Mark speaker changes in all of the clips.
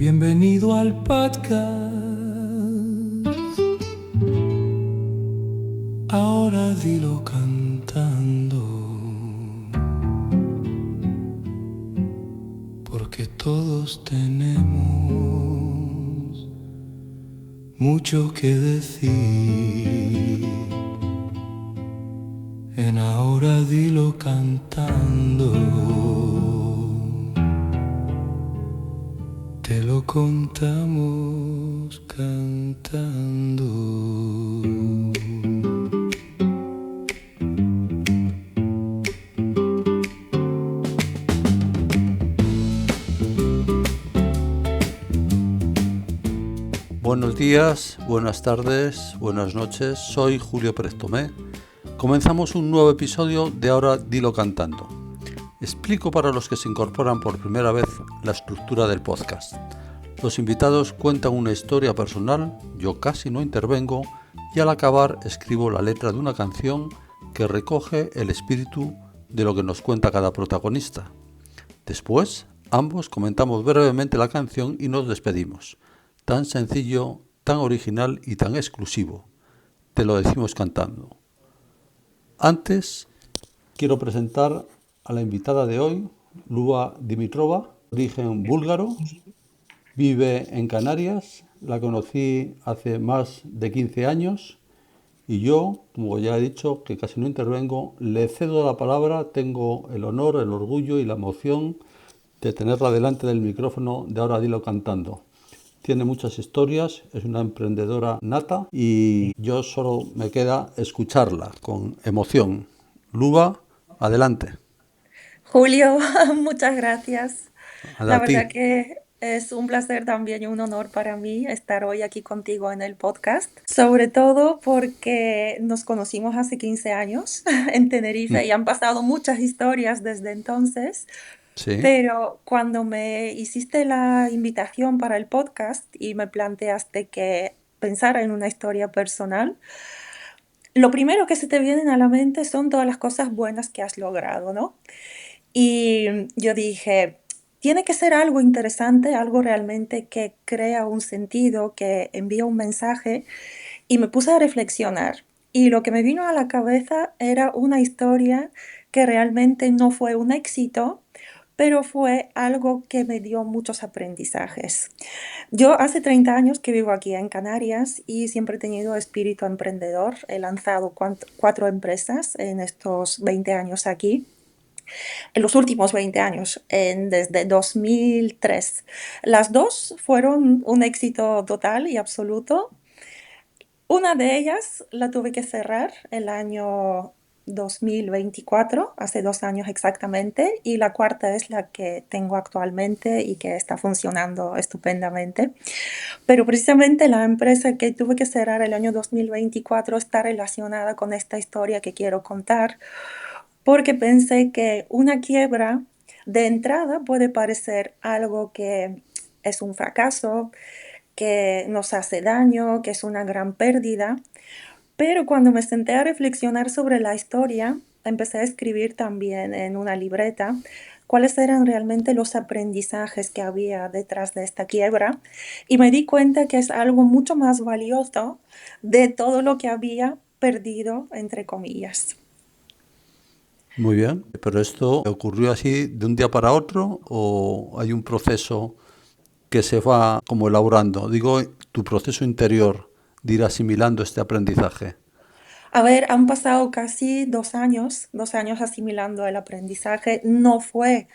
Speaker 1: Bienvenido al podcast. Ahora dilo cantando, porque todos tenemos mucho que decir. En ahora dilo cantando, te lo contamos cantando.
Speaker 2: Buenos días, buenas tardes, buenas noches, soy Julio Pérez Tomé. Comenzamos un nuevo episodio de Ahora Dilo Cantando. Explico para los que se incorporan por primera vez la estructura del podcast. Los invitados cuentan una historia personal, yo casi no intervengo y al acabar escribo la letra de una canción que recoge el espíritu de lo que nos cuenta cada protagonista. Después, ambos comentamos brevemente la canción y nos despedimos. Tan sencillo, tan original y tan exclusivo. Te lo decimos cantando. Antes, quiero presentar a la invitada de hoy, Luba Dimitrova, de origen búlgaro, vive en Canarias, la conocí hace más de 15 años y yo, como ya he dicho, que casi no intervengo, le cedo la palabra, tengo el honor, el orgullo y la emoción de tenerla delante del micrófono de Ahora Dilo Cantando. Tiene muchas historias, es una emprendedora nata y yo solo me queda escucharla con emoción. Luba, adelante.
Speaker 3: Julio, muchas gracias. La
Speaker 2: A ti.
Speaker 3: verdad que es un placer también y un honor para mí estar hoy aquí contigo en el podcast, sobre todo porque nos conocimos hace 15 años en Tenerife y han pasado muchas historias desde entonces,
Speaker 2: Sí,
Speaker 3: pero cuando me hiciste la invitación para el podcast y me planteaste que pensara en una historia personal, lo primero que se te vienen a la mente son todas las cosas buenas que has logrado, ¿no? Y yo dije, tiene que ser algo interesante, algo realmente que crea un sentido, que envía un mensaje, y me puse a reflexionar. Y lo que me vino a la cabeza era una historia que realmente no fue un éxito, pero fue algo que me dio muchos aprendizajes. Yo hace 30 años que vivo aquí en Canarias y siempre he tenido espíritu emprendedor. He lanzado 4 empresas en estos 20 años aquí en los últimos 20 años, desde 2003. Las dos fueron un éxito total y absoluto. Una de ellas la tuve que cerrar el año 2024, hace 2 años exactamente, y la cuarta es la que tengo actualmente y que está funcionando estupendamente. Pero precisamente la empresa que tuve que cerrar el año 2024 está relacionada con esta historia que quiero contar, porque pensé que una quiebra de entrada puede parecer algo que es un fracaso, que nos hace daño, que es una gran pérdida, pero cuando me senté a reflexionar sobre la historia, empecé a escribir también en una libreta cuáles eran realmente los aprendizajes que había detrás de esta quiebra y me di cuenta que es algo mucho más valioso de todo lo que había perdido, entre comillas.
Speaker 2: muy bien. ¿Pero esto ocurrió así de un día para otro o hay un proceso que se va como elaborando? Digo, tu proceso interior de ir asimilando este aprendizaje.
Speaker 3: A ver, han pasado casi 2 años asimilando el aprendizaje. No fue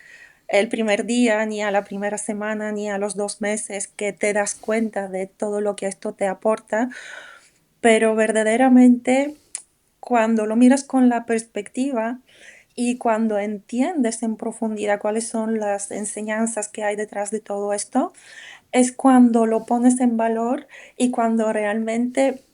Speaker 3: el primer día, ni a la primera semana, ni a los 2 meses que te das cuenta de todo lo que esto te aporta, pero verdaderamente cuando lo miras con la perspectiva y cuando entiendes en profundidad cuáles son las enseñanzas que hay detrás de todo esto, es cuando lo pones en valor y cuando realmente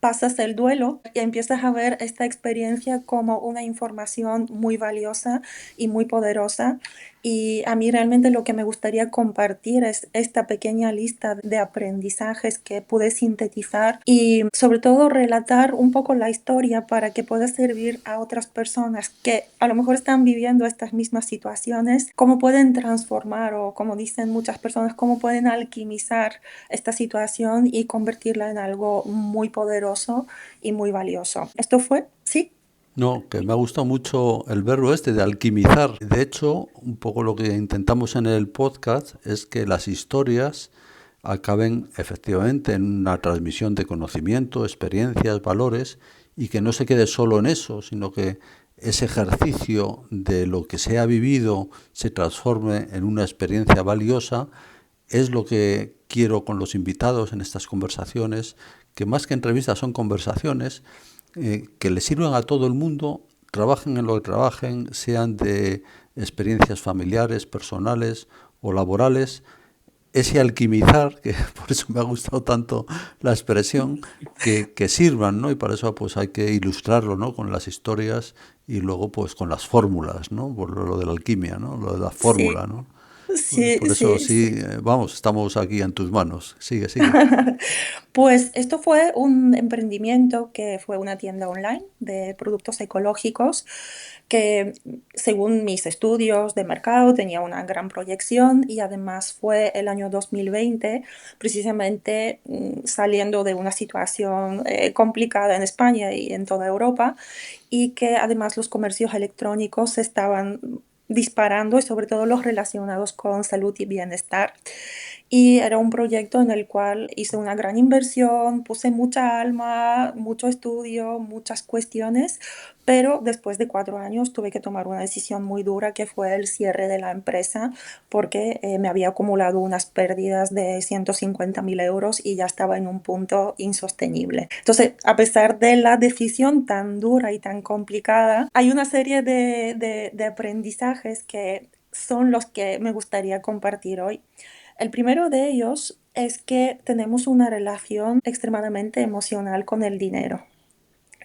Speaker 3: pasas el duelo y empiezas a ver esta experiencia como una información muy valiosa y muy poderosa. Y a mí realmente lo que me gustaría compartir es esta pequeña lista de aprendizajes que pude sintetizar y sobre todo relatar un poco la historia para que pueda servir a otras personas que a lo mejor están viviendo estas mismas situaciones, cómo pueden transformar o como dicen muchas personas, cómo pueden alquimizar esta situación y convertirla en algo muy poderoso y muy valioso. ¿Esto fue? Sí.
Speaker 2: No, que me ha gustado mucho el verbo este de alquimizar. De hecho, un poco lo que intentamos en el podcast es que las historias acaben efectivamente en una transmisión de conocimiento, experiencias, valores, y que no se quede solo en eso, sino que ese ejercicio de lo que se ha vivido se transforme en una experiencia valiosa. Es lo que quiero con los invitados en estas conversaciones, que más que entrevistas son conversaciones que le sirvan a todo el mundo, trabajen en lo que trabajen, sean de experiencias familiares, personales o laborales. Ese alquimizar, que por eso me ha gustado tanto la expresión, que sirvan, ¿no? Y para eso pues hay que ilustrarlo, ¿no? Con las historias y luego pues con las fórmulas, ¿no? Por lo de la alquimia, ¿no? Lo de la
Speaker 3: Sí,
Speaker 2: fórmula, ¿no?
Speaker 3: sí,
Speaker 2: Por eso
Speaker 3: sí,
Speaker 2: sí,
Speaker 3: sí.
Speaker 2: vamos, estamos aquí en tus manos. Sigue, sigue.
Speaker 3: Pues esto fue un emprendimiento que fue una tienda online de productos ecológicos que, según mis estudios de mercado, tenía una gran proyección y además fue el año 2020, precisamente saliendo de una situación complicada en España y en toda Europa, y que además los comercios electrónicos se estaban disparando y sobre todo los relacionados con salud y bienestar. Y era un proyecto en el cual hice una gran inversión, puse mucha alma, mucho estudio, muchas cuestiones, pero después de 4 años tuve que tomar una decisión muy dura que fue el cierre de la empresa porque me había acumulado unas pérdidas de 150.000 euros y ya estaba en un punto insostenible. Entonces, a pesar de la decisión tan dura y tan complicada, hay una serie de aprendizajes que son los que me gustaría compartir hoy. El primero de ellos es que tenemos una relación extremadamente emocional con el dinero.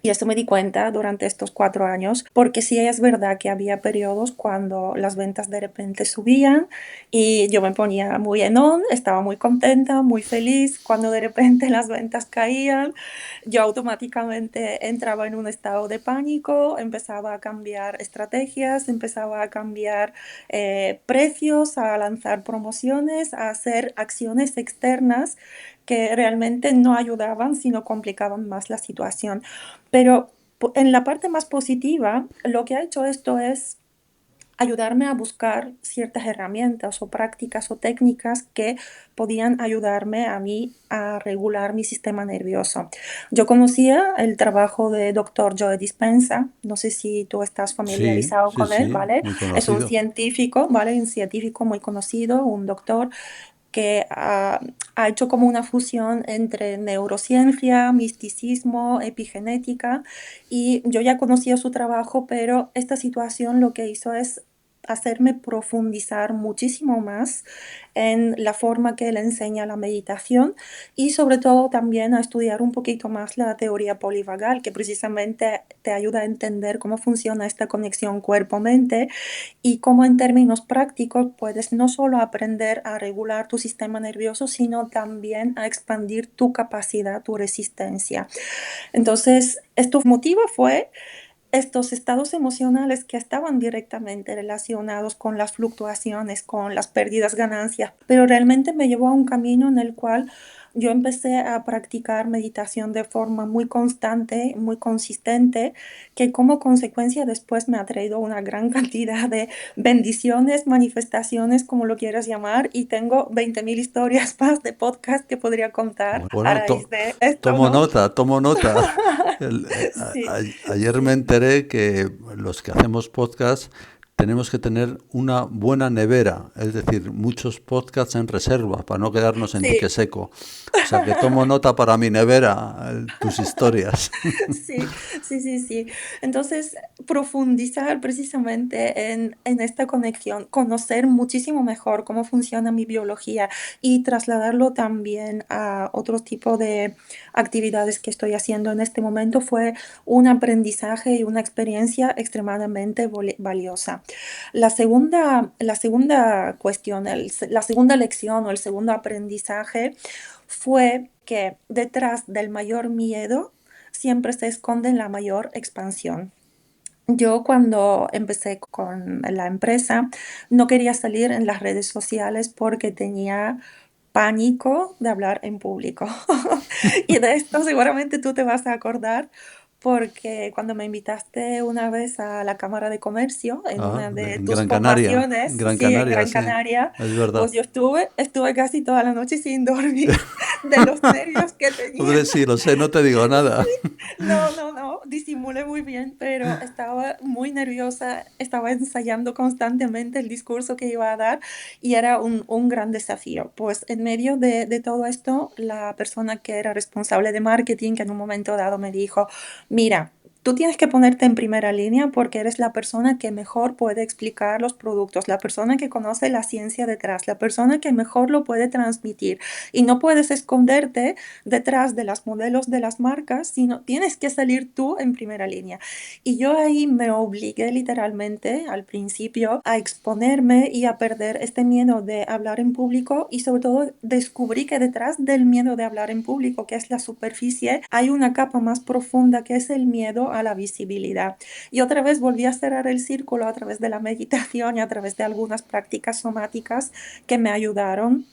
Speaker 3: Y esto me di cuenta durante estos 4 años, porque sí es verdad que había periodos cuando las ventas de repente subían y yo me ponía muy en on, estaba muy contenta, muy feliz. Cuando de repente las ventas caían, yo automáticamente entraba en un estado de pánico, empezaba a cambiar estrategias, empezaba a cambiar precios, a lanzar promociones, a hacer acciones externas que realmente no ayudaban, sino complicaban más la situación. Pero en la parte más positiva, lo que ha hecho esto es ayudarme a buscar ciertas herramientas o prácticas o técnicas que podían ayudarme a mí a regular mi sistema nervioso. Yo conocía el trabajo de Dr. Joe Dispenza, no sé si tú estás
Speaker 2: Sí,
Speaker 3: familiarizado
Speaker 2: sí,
Speaker 3: con él,
Speaker 2: sí,
Speaker 3: ¿vale?
Speaker 2: muy
Speaker 3: Es un
Speaker 2: conocido.
Speaker 3: científico, ¿vale? Un científico muy conocido, un doctor que ha hecho como una fusión entre neurociencia, misticismo, epigenética, y yo ya conocía su trabajo, pero esta situación lo que hizo es hacerme profundizar muchísimo más en la forma que él enseña la meditación y sobre todo también a estudiar un poquito más la teoría polivagal, que precisamente te ayuda a entender cómo funciona esta conexión cuerpo-mente y cómo en términos prácticos puedes no solo aprender a regular tu sistema nervioso, sino también a expandir tu capacidad, tu resistencia. Entonces, esto motivo fue estos estados emocionales que estaban directamente relacionados con las fluctuaciones, con las pérdidas, ganancias, pero realmente me llevó a un camino en el cual yo empecé a practicar meditación de forma muy constante, muy consistente, que como consecuencia después me ha traído una gran cantidad de bendiciones, manifestaciones, como lo quieras llamar, y tengo 20.000 historias más de podcast que podría contar a
Speaker 2: Bueno,
Speaker 3: raíz de esto,
Speaker 2: tomo
Speaker 3: ¿no?
Speaker 2: nota, tomo nota.
Speaker 3: Sí,
Speaker 2: Ayer me
Speaker 3: sí.
Speaker 2: enteré que los que hacemos podcast tenemos que tener una buena nevera, es decir, muchos podcasts en reserva para no quedarnos en dique
Speaker 3: Sí.
Speaker 2: seco. O sea, que tomo nota para mi nevera, tus historias.
Speaker 3: Sí, sí, sí, sí. Entonces, profundizar precisamente en esta conexión, conocer muchísimo mejor cómo funciona mi biología y trasladarlo también a otro tipo de actividades que estoy haciendo en este momento fue un aprendizaje y una experiencia extremadamente valiosa. La segunda cuestión, la segunda lección o el segundo aprendizaje fue que detrás del mayor miedo siempre se esconde la mayor expansión. Yo cuando empecé con la empresa no quería salir en las redes sociales porque tenía pánico de hablar en público. Y de esto seguramente tú te vas a acordar porque cuando me invitaste una vez a la Cámara de Comercio en
Speaker 2: Ah,
Speaker 3: una de
Speaker 2: en
Speaker 3: tus
Speaker 2: Gran Canaria,
Speaker 3: formaciones,
Speaker 2: Gran
Speaker 3: sí, en
Speaker 2: Canaria,
Speaker 3: Gran
Speaker 2: sí,
Speaker 3: Canaria,
Speaker 2: es verdad.
Speaker 3: pues yo estuve casi toda la noche sin dormir de los nervios que tenía.
Speaker 2: Hombre, sí, lo sé, no te digo nada.
Speaker 3: No, no, no, disimulé muy bien, pero estaba muy nerviosa, estaba ensayando constantemente el discurso que iba a dar y era un gran desafío. Pues en medio de todo esto, la persona que era responsable de marketing, que en un momento dado me dijo, mira, tú tienes que ponerte en primera línea porque eres la persona que mejor puede explicar los productos, la persona que conoce la ciencia detrás, la persona que mejor lo puede transmitir y no puedes esconderte detrás de los modelos de las marcas, sino tienes que salir tú en primera línea. Y yo ahí me obligué literalmente al principio a exponerme y a perder este miedo de hablar en público y sobre todo descubrí que detrás del miedo de hablar en público, que es la superficie, hay una capa más profunda que es el miedo a la visibilidad. Y otra vez volví a cerrar el círculo a través de la meditación y a través de algunas prácticas somáticas que me ayudaron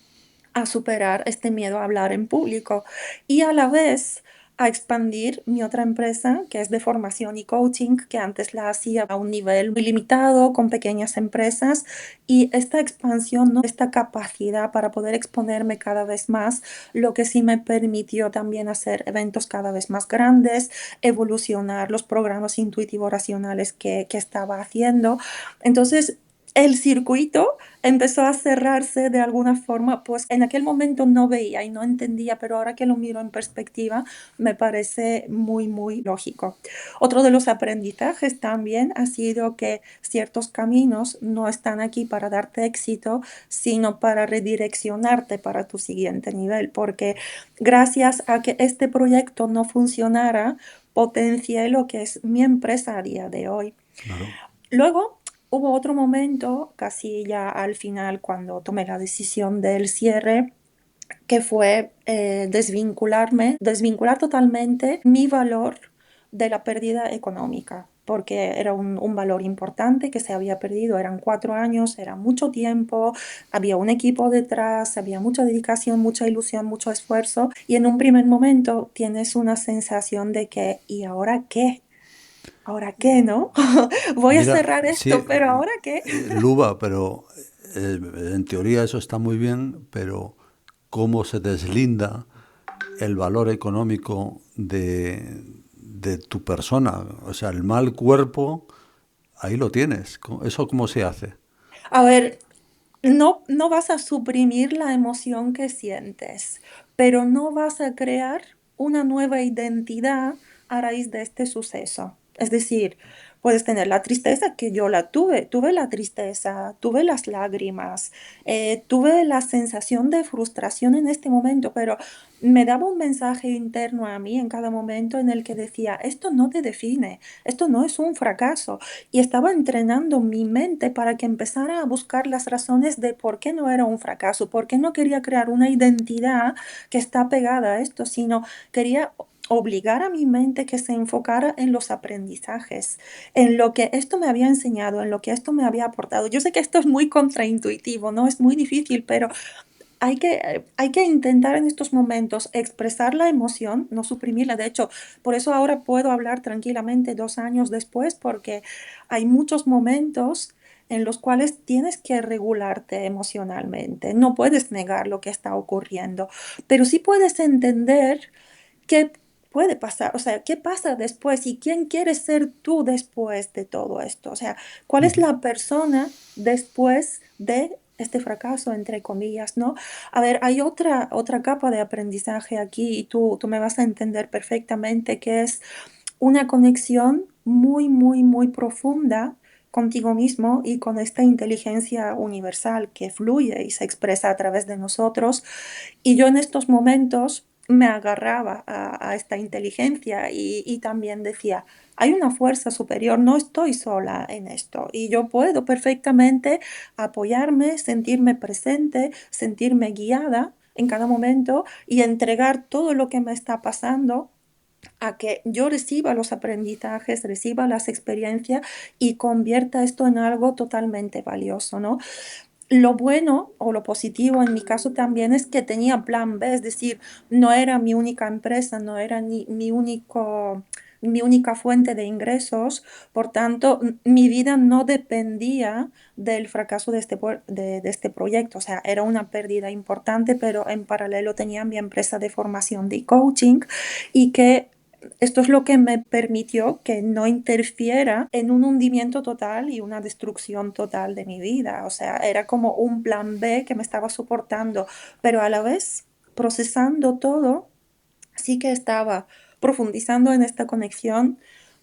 Speaker 3: a superar este miedo a hablar en público y a la vez a expandir mi otra empresa que es de formación y coaching, que antes la hacía a un nivel muy limitado con pequeñas empresas y esta expansión, ¿no? Esta capacidad para poder exponerme cada vez más, lo que sí me permitió también hacer eventos cada vez más grandes, evolucionar los programas intuitivo-racionales que estaba haciendo. Entonces, el circuito empezó a cerrarse de alguna forma, pues en aquel momento no veía y no entendía, pero ahora que lo miro en perspectiva me parece muy, muy lógico. Otro de los aprendizajes también ha sido que ciertos caminos no están aquí para darte éxito, sino para redireccionarte para tu siguiente nivel, porque gracias a que este proyecto no funcionara, potencié lo que es mi empresa a día de hoy.
Speaker 2: Claro.
Speaker 3: Luego hubo otro momento, casi ya al final, cuando tomé la decisión del cierre, que fue desvincular totalmente mi valor de la pérdida económica, porque era un valor importante que se había perdido, eran 4 años, era mucho tiempo, había un equipo detrás, había mucha dedicación, mucha ilusión, mucho esfuerzo, y en un primer momento tienes una sensación de que, ¿y ahora qué? ¿Ahora qué, no? Voy a
Speaker 2: Mira,
Speaker 3: cerrar
Speaker 2: sí,
Speaker 3: esto, pero ¿ahora qué?
Speaker 2: Luba, pero en teoría eso está muy bien, pero ¿cómo se deslinda el valor económico de tu persona? O sea, el mal cuerpo, ahí lo tienes. ¿Eso cómo se hace?
Speaker 3: A ver, no, no vas a suprimir la emoción que sientes, pero no vas a crear una nueva identidad a raíz de este suceso. Es decir, puedes tener la tristeza, que yo la tuve la tristeza, tuve las lágrimas, tuve la sensación de frustración en este momento, pero me daba un mensaje interno a mí en cada momento en el que decía, esto no te define, esto no es un fracaso. Y estaba entrenando mi mente para que empezara a buscar las razones de por qué no era un fracaso, por qué no quería crear una identidad que está pegada a esto, sino quería obligar a mi mente que se enfocara en los aprendizajes, en lo que esto me había enseñado, en lo que esto me había aportado. Yo sé que esto es muy contraintuitivo, ¿no? Es muy difícil, pero hay que intentar en estos momentos expresar la emoción, no suprimirla. De hecho, por eso ahora puedo hablar tranquilamente 2 años después, porque hay muchos momentos en los cuales tienes que regularte emocionalmente. No puedes negar lo que está ocurriendo, pero sí puedes entender que puede pasar? O sea, ¿qué pasa después? ¿Y quién quieres ser tú después de todo esto? O sea, ¿cuál es
Speaker 2: Ujú.
Speaker 3: la persona después de este fracaso, entre comillas, ¿no? A ver, hay otra capa de aprendizaje aquí y tú me vas a entender perfectamente, que es una conexión muy, muy, muy profunda contigo mismo y con esta inteligencia universal que fluye y se expresa a través de nosotros. Y yo en estos momentos me agarraba a esta inteligencia y también decía, hay una fuerza superior, no estoy sola en esto y yo puedo perfectamente apoyarme, sentirme presente, sentirme guiada en cada momento y entregar todo lo que me está pasando a que yo reciba los aprendizajes, reciba las experiencias y convierta esto en algo totalmente valioso, ¿no? Lo bueno o lo positivo en mi caso también es que tenía plan B, es decir, no era mi única empresa, no era ni mi única fuente de ingresos, por tanto, mi vida no dependía del fracaso de de este proyecto, o sea, era una pérdida importante, pero en paralelo tenía mi empresa de formación de coaching y que esto es lo que me permitió que no interfiera en un hundimiento total y una destrucción total de mi vida. O sea, era como un plan B que me estaba soportando, pero a la vez procesando todo, sí que estaba profundizando en esta conexión,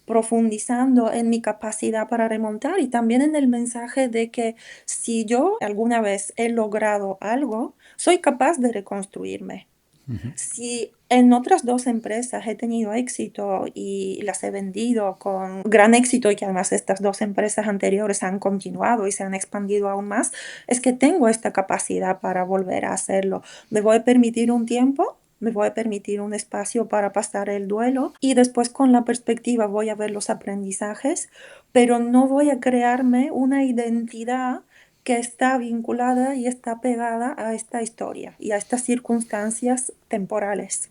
Speaker 3: profundizando en mi capacidad para remontar y también en el mensaje de que si yo alguna vez he logrado algo, soy capaz de reconstruirme.
Speaker 2: Ujú.
Speaker 3: Si en otras dos empresas he tenido éxito y las he vendido con gran éxito y que además estas dos empresas anteriores han continuado y se han expandido aún más, es que tengo esta capacidad para volver a hacerlo. Me voy a permitir un tiempo, me voy a permitir un espacio para pasar el duelo y después con la perspectiva voy a ver los aprendizajes, pero no voy a crearme una identidad que está vinculada y está pegada a esta historia y a estas circunstancias temporales.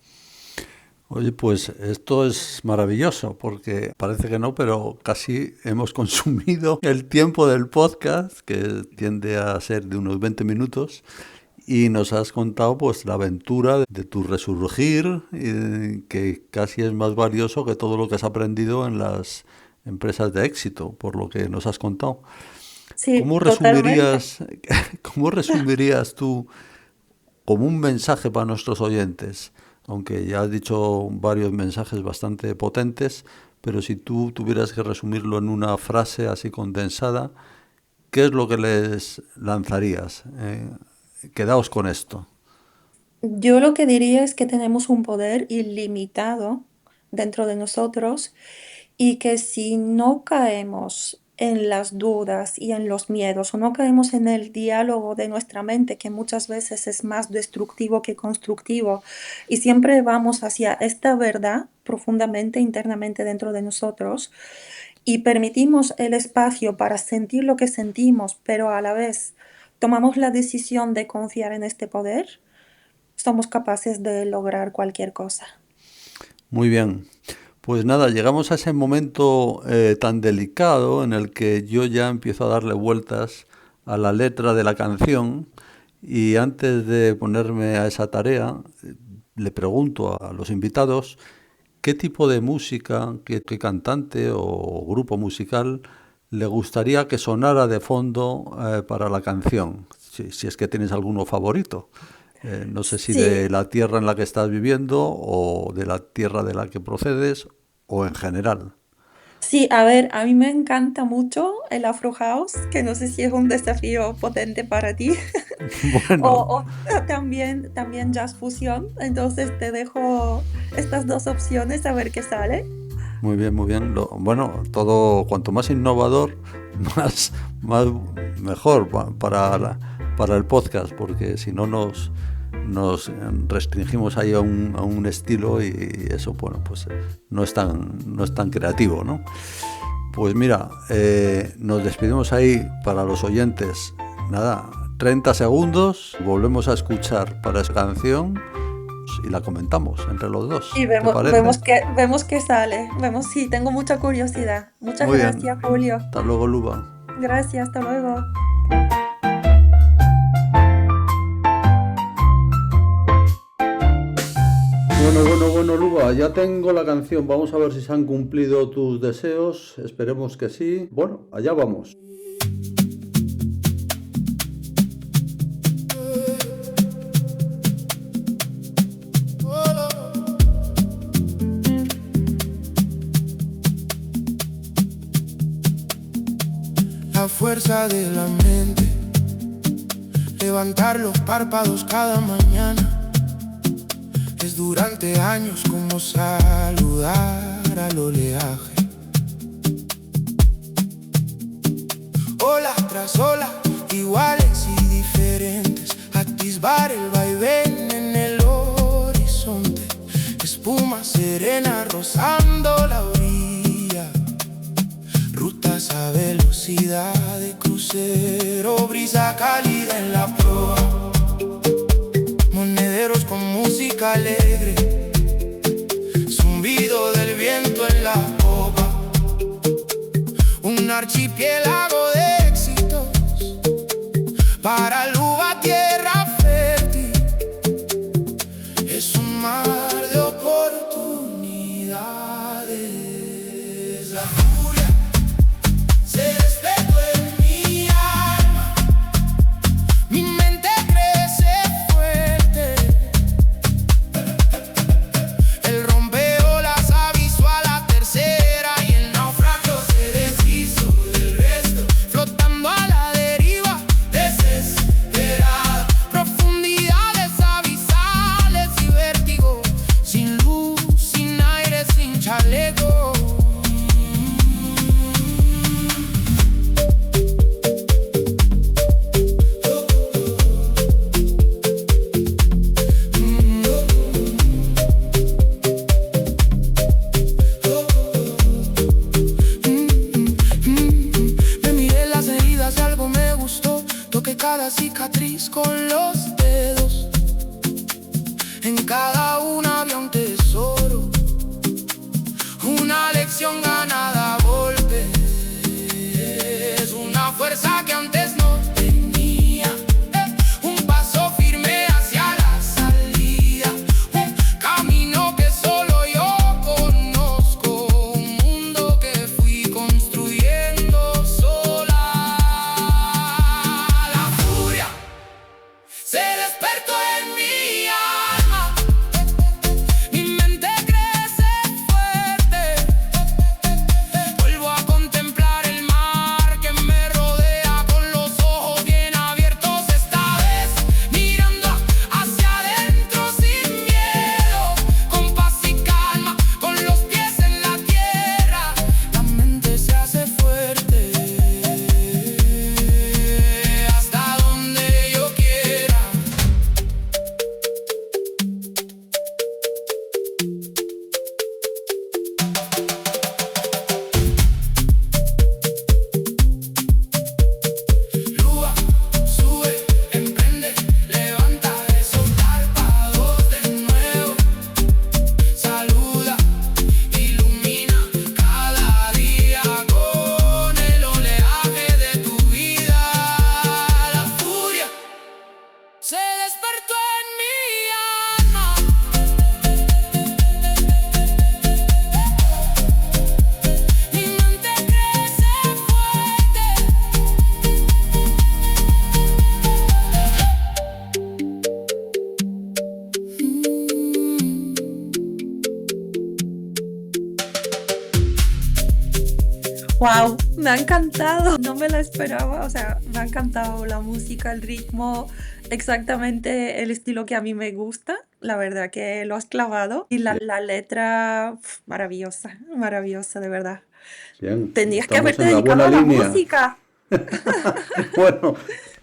Speaker 2: Oye, pues esto es maravilloso porque parece que no, pero casi hemos consumido el tiempo del podcast, que tiende a ser de unos 20 minutos, y nos has contado pues la aventura de tu resurgir, que casi es más valioso que todo lo que has aprendido en las empresas de éxito, por lo que nos has contado.
Speaker 3: Sí,
Speaker 2: ¿Cómo
Speaker 3: totalmente.
Speaker 2: resumirías, cómo resumirías tú como un mensaje para nuestros oyentes? Aunque ya has dicho varios mensajes bastante potentes, pero si tú tuvieras que resumirlo en una frase así condensada, ¿qué es lo que les lanzarías? Quedaos con esto.
Speaker 3: Yo lo que diría es que tenemos un poder ilimitado dentro de nosotros y que si no caemos en las dudas y en los miedos o no caemos en el diálogo de nuestra mente, que muchas veces es más destructivo que constructivo, y siempre vamos hacia esta verdad profundamente internamente dentro de nosotros y permitimos el espacio para sentir lo que sentimos, pero a la vez tomamos la decisión de confiar en este poder, somos capaces de lograr cualquier cosa.
Speaker 2: Muy bien. Pues nada, llegamos a ese momento tan delicado en el que yo ya empiezo a darle vueltas a la letra de la canción y antes de ponerme a esa tarea, le pregunto a los invitados qué tipo de música, qué cantante o grupo musical le gustaría que sonara de fondo para la canción, si es que tienes alguno favorito. No sé si de
Speaker 3: Sí,
Speaker 2: la tierra en la que estás viviendo o de la tierra de la que procedes o en general.
Speaker 3: sí, a ver, a mí me encanta mucho el Afro House, que no sé si es un desafío potente para ti,
Speaker 2: Bueno,
Speaker 3: o también jazz fusión, entonces te dejo estas dos opciones a ver qué sale.
Speaker 2: muy bien, muy bien. Bueno, todo cuanto más innovador, más mejor para el podcast, porque si no nos restringimos ahí a un estilo y eso, bueno, pues no es tan creativo, ¿no? Pues mira, nos despedimos ahí para los oyentes. Nada, 30 segundos, volvemos a escuchar para esa canción y la comentamos entre los dos.
Speaker 3: Y
Speaker 2: ¿Te parece?
Speaker 3: vemos qué sale. Vemos, sí, tengo mucha curiosidad. Muchas
Speaker 2: Muy bien.
Speaker 3: gracias, Julio.
Speaker 2: Hasta luego, Luba.
Speaker 3: Gracias, hasta luego.
Speaker 2: Bueno, Luba, Mira, ya tengo la canción, vamos a ver si se han cumplido tus deseos, esperemos que sí. Bueno, allá vamos.
Speaker 4: La fuerza de la mente, levantar los párpados cada mañana, es durante años como saludar al oleaje. Ola tras ola, iguales y diferentes, atisbar el vaivén en el horizonte, espuma serena rozando la orilla, rutas a velocidad de crucero, brisa cálida en la proa, monederos con música alegre, zumbido del viento en la popa, un archipiélago de éxitos para Luba, tierra fértil, es un mar de oportunidades. La furia se despertó en mi alma, mi mente crece fuerte, el rompeolas avisó a la tercera y el naufragio se deshizo del resto, flotando a la deriva desesperada, profundidades abisales y vértigo, sin luz, sin aire, sin chaleco. Me miré las heridas y algo me gustó, toqué cada cicatriz con los dedos, en cada una había un tesoro, una lección ganada a golpes, una fuerza que antes no tenía, un paso firme hacia la salida, un camino que solo yo conozco, un mundo que fui construyendo sola. La furia se despertó en mi alma, mi mente crece fuerte, vuelvo a contemplar el mar que me rodea con los ojos bien abiertos, esta vez mirando hacia adentro sin miedo, con paz y calma, con los pies en la tierra, la mente se hace fuerte hasta donde yo quiera. Lua, sube, emprende, levanta esos párpados de nuevo, saluda, ilumina cada día con el oleaje de tu vida. La furia se despertó en mi alma, mi mente crece fuerte.
Speaker 3: Wow, me ha encantado, no me la esperaba, o sea, me ha encantado la música, el ritmo, exactamente el estilo que a mí me gusta, la verdad que lo has clavado y la letra maravillosa, maravillosa, de verdad.
Speaker 2: Bien,
Speaker 3: Tendrías que
Speaker 2: estamos
Speaker 3: haberte
Speaker 2: en la
Speaker 3: dedicado
Speaker 2: buena
Speaker 3: a la
Speaker 2: línea.
Speaker 3: música.
Speaker 2: Bueno,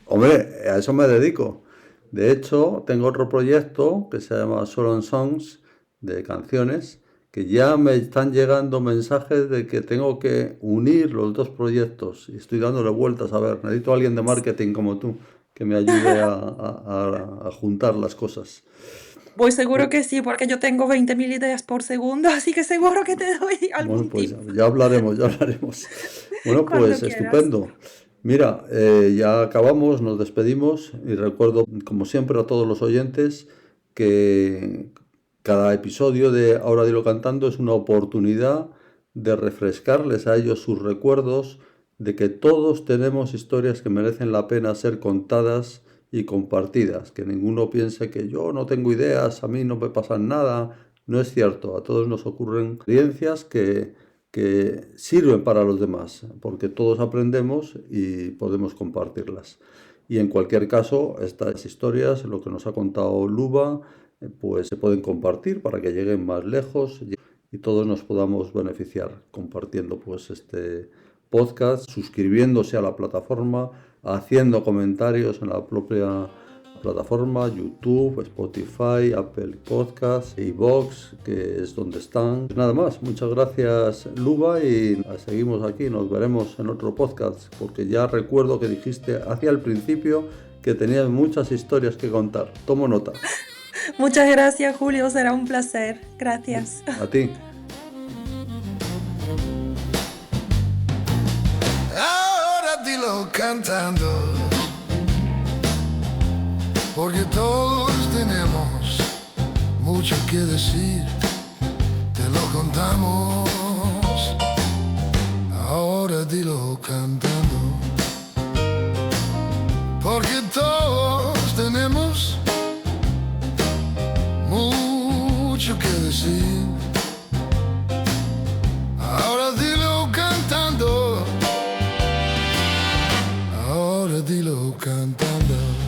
Speaker 2: hombre, a eso me dedico. De hecho, tengo otro proyecto que se llama Solo on Songs, de canciones, que ya me están llegando mensajes de que tengo que unir los dos proyectos y estoy dándole vueltas. A ver, necesito a alguien de marketing como tú que me ayude a juntar las cosas.
Speaker 3: Pues seguro que sí, porque yo tengo 20.000 ideas por segundo, así que seguro que te doy
Speaker 2: Bueno,
Speaker 3: algún
Speaker 2: pues
Speaker 3: tip
Speaker 2: ya hablaremos, ya hablaremos. Bueno,
Speaker 3: cuando
Speaker 2: pues
Speaker 3: quieras.
Speaker 2: estupendo. Mira, ya acabamos, nos despedimos y recuerdo, como siempre, a todos los oyentes que Cada episodio de Ahora Dilo Cantando es una oportunidad de refrescarles a ellos sus recuerdos de que todos tenemos historias que merecen la pena ser contadas y compartidas. Que ninguno piense que yo no tengo ideas, a mí no me pasa nada. No es cierto, a todos nos ocurren experiencias que sirven para los demás, porque todos aprendemos y podemos compartirlas. Y en cualquier caso, estas historias, lo que nos ha contado Luba, pues se pueden compartir para que lleguen más lejos y todos nos podamos beneficiar compartiendo pues este podcast, suscribiéndose a la plataforma, haciendo comentarios en la propia plataforma, YouTube, Spotify, Apple Podcasts, iVoox, que es donde están. Nada más, muchas gracias Luba y seguimos aquí, nos veremos en otro podcast, porque ya recuerdo que dijiste hacia el principio que tenías muchas historias que contar. Tomo nota.
Speaker 3: Muchas gracias, Julio, será un placer. Gracias.
Speaker 2: A ti.
Speaker 5: Ahora dilo cantando, porque todos tenemos mucho que decir, te lo contamos. Ahora dilo cantando, porque todos tenemos mucho que decir. Ahora dilo cantando, ahora dilo cantando.